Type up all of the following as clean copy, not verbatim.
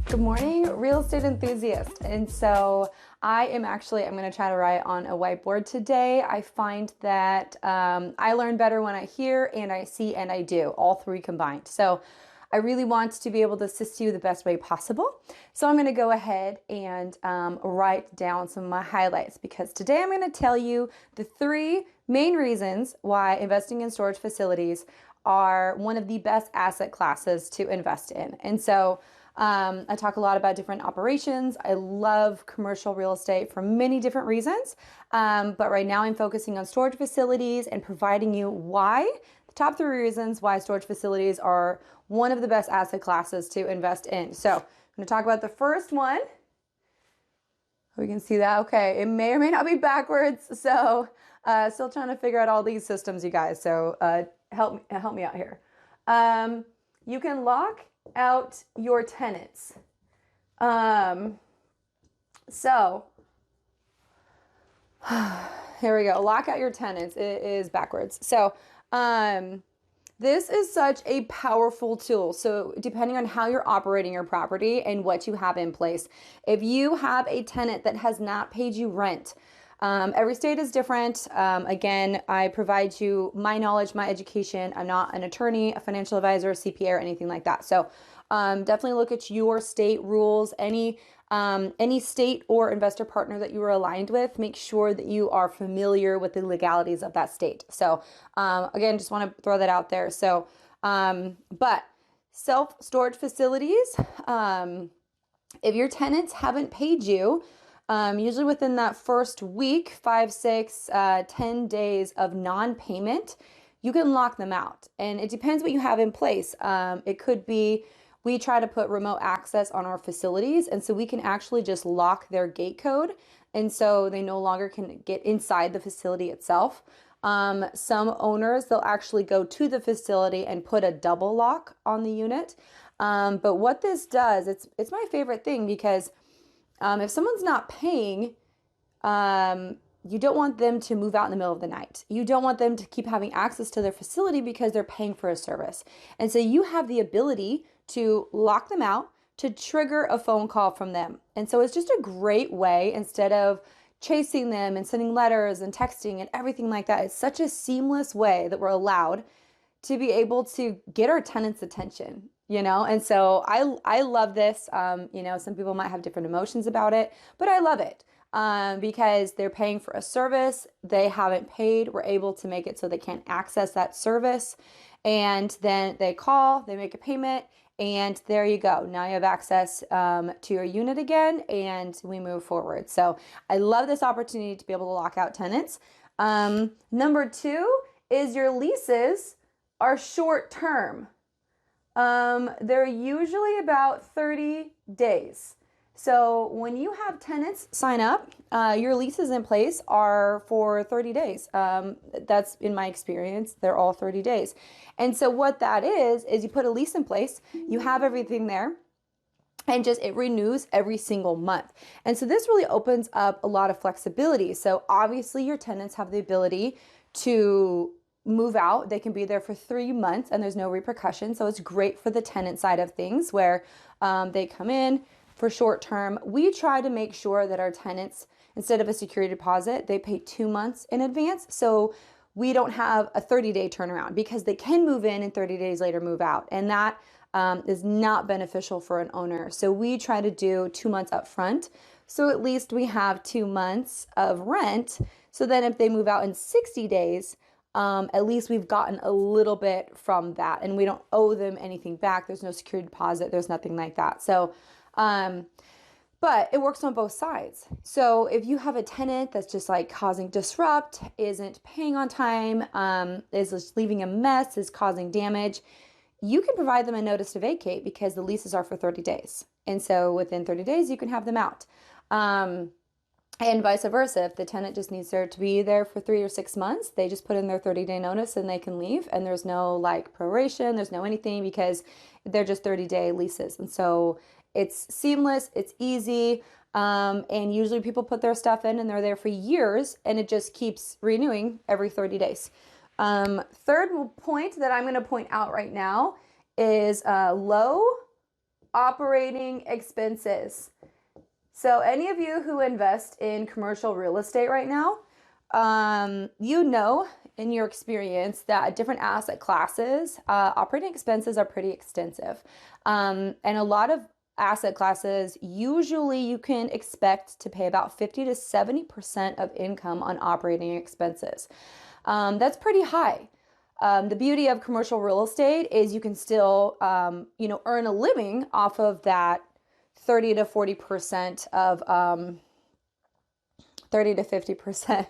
Good morning, real estate enthusiast. And so I'm going to try to write on a whiteboard today. I find that I learn better when I hear and I see and I do, all three combined. So I really want to be able to assist you the best way possible. So I'm going to go ahead and write down some of my highlights, because today I'm going to tell you the three main reasons why investing in storage facilities are one of the best asset classes to invest in. And so I talk a lot about different operations. I love commercial real estate for many different reasons. But right now I'm focusing on storage facilities and providing you the top three reasons why storage facilities are one of the best asset classes to invest in. So I'm going to talk about the first one. We can see that. Okay. It may or may not be backwards. So still trying to figure out all these systems, you guys. So help me out here. You can lock out your tenants. So here we go. Lock out your tenants. It is backwards. So this is such a powerful tool. So depending on how you're operating your property and what you have in place, if you have a tenant that has not paid you rent, every state is different. Again, I provide you my knowledge, my education. I'm not an attorney, a financial advisor, CPA, or anything like that. So definitely look at your state rules. Any state or investor partner that you are aligned with, make sure that you are familiar with the legalities of that state. So again, just want to throw that out there. So, but self-storage facilities, if your tenants haven't paid you, usually within that first week, 5, 6, 10 days of non-payment, you can lock them out. And it depends what you have in place. It could be, we try to put remote access on our facilities, and so we can actually just lock their gate code, and so they no longer can get inside the facility itself. Some owners, they'll actually go to the facility and put a double lock on the unit. But what this does, it's my favorite thing, because if someone's not paying, you don't want them to move out in the middle of the night. You don't want them to keep having access to their facility because they're paying for a service. And so you have the ability to lock them out, to trigger a phone call from them. And so it's just a great way, instead of chasing them and sending letters and texting and everything like that. It's such a seamless way that we're allowed to be able to get our tenants' attention. And so I love this. Some people might have different emotions about it, but I love it because they're paying for a service. They haven't paid. We're able to make it so they can't access that service. And then they call, they make a payment, and there you go. Now you have access to your unit again, and we move forward. So I love this opportunity to be able to lock out tenants. Number 2 is your leases are short term. They're usually about 30 days. So when you have tenants sign up, your leases in place are for 30 days. That's in my experience, they're all 30 days. And so what that is you put a lease in place, you have everything there, and it renews every single month. And so this really opens up a lot of flexibility. So obviously your tenants have the ability to move out. They can be there for 3 months and there's no repercussion. So it's great for the tenant side of things, where they come in for short term. We try to make sure that our tenants, instead of a security deposit, they pay 2 months in advance. So we don't have a 30-day turnaround, because they can move in and 30 days later move out. And that is not beneficial for an owner. So we try to do 2 months up front. So at least we have 2 months of rent. So then if they move out in 60 days, at least we've gotten a little bit from that, and we don't owe them anything back. There's no security deposit. There's nothing like that. So, but it works on both sides. So if you have a tenant that's just like causing disrupt, isn't paying on time, is just leaving a mess, is causing damage, you can provide them a notice to vacate, because the leases are for 30 days. And so within 30 days, you can have them out. And vice versa, if the tenant just needs to be there for 3 or 6 months, they just put in their 30-day notice and they can leave. And there's no proration, there's no anything, because they're just 30-day leases. And so it's seamless, it's easy. And usually people put their stuff in and they're there for years, and it just keeps renewing every 30 days. Third point that I'm going to point out right now is low operating expenses. So any of you who invest in commercial real estate right now, you know in your experience that different asset classes, operating expenses are pretty extensive. And a lot of asset classes, usually you can expect to pay about 50 to 70% of income on operating expenses. That's pretty high. The beauty of commercial real estate is you can still, earn a living off of that 30 to 40% of 30 to 50%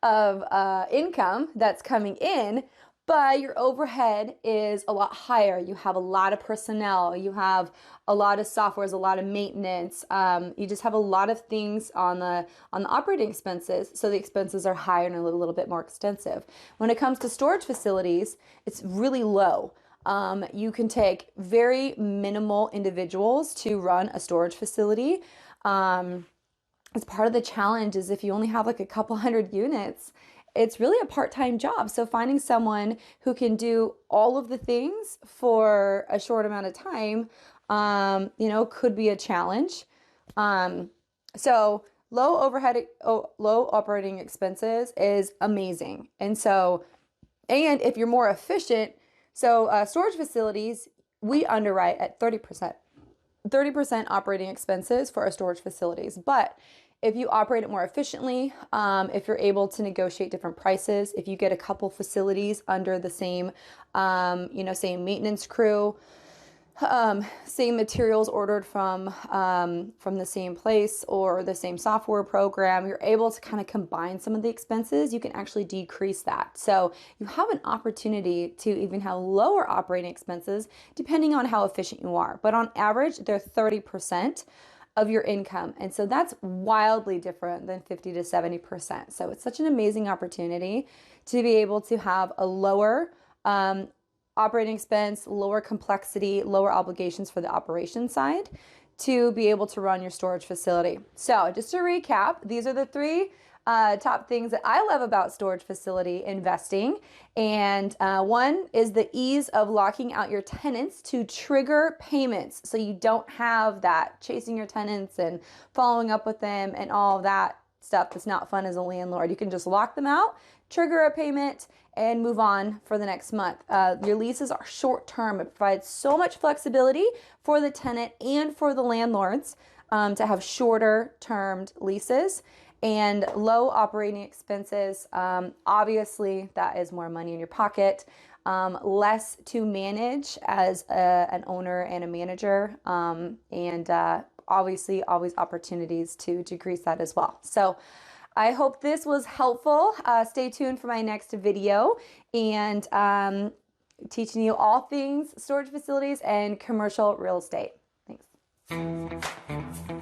of income that's coming in, but your overhead is a lot higher. You have a lot of personnel, you have a lot of softwares, a lot of maintenance. You just have a lot of things on the operating expenses, so the expenses are higher and a little bit more extensive. When it comes to storage facilities, it's really low. You can take very minimal individuals to run a storage facility. It's part of the challenge is if you only have like a couple hundred units, it's really a part-time job. So finding someone who can do all of the things for a short amount of time, could be a challenge. So low overhead, low operating expenses is amazing. And if you're more efficient, storage facilities, we underwrite at 30%. 30% operating expenses for our storage facilities. But if you operate it more efficiently, if you're able to negotiate different prices, if you get a couple facilities under the same, same maintenance crew, same materials ordered from the same place or the same software program, you're able to kind of combine some of the expenses. You can actually decrease that. So you have an opportunity to even have lower operating expenses depending on how efficient you are. But on average, they're 30% of your income. And so that's wildly different than 50 to 70%. So it's such an amazing opportunity to be able to have a lower operating expense, lower complexity, lower obligations for the operation side to be able to run your storage facility. So just to recap, these are the three top things that I love about storage facility investing. And one is the ease of locking out your tenants to trigger payments. So you don't have that chasing your tenants and following up with them and all of that stuff that's not fun as a landlord. You can just lock them out, trigger a payment, and move on for the next month. Your leases are short term. It provides so much flexibility for the tenant and for the landlords to have shorter termed leases and low operating expenses. Obviously, that is more money in your pocket, less to manage as an owner and a manager, and obviously always opportunities to decrease that as well. So I hope this was helpful. Stay tuned for my next video and teaching you all things storage facilities and commercial real estate. Thanks.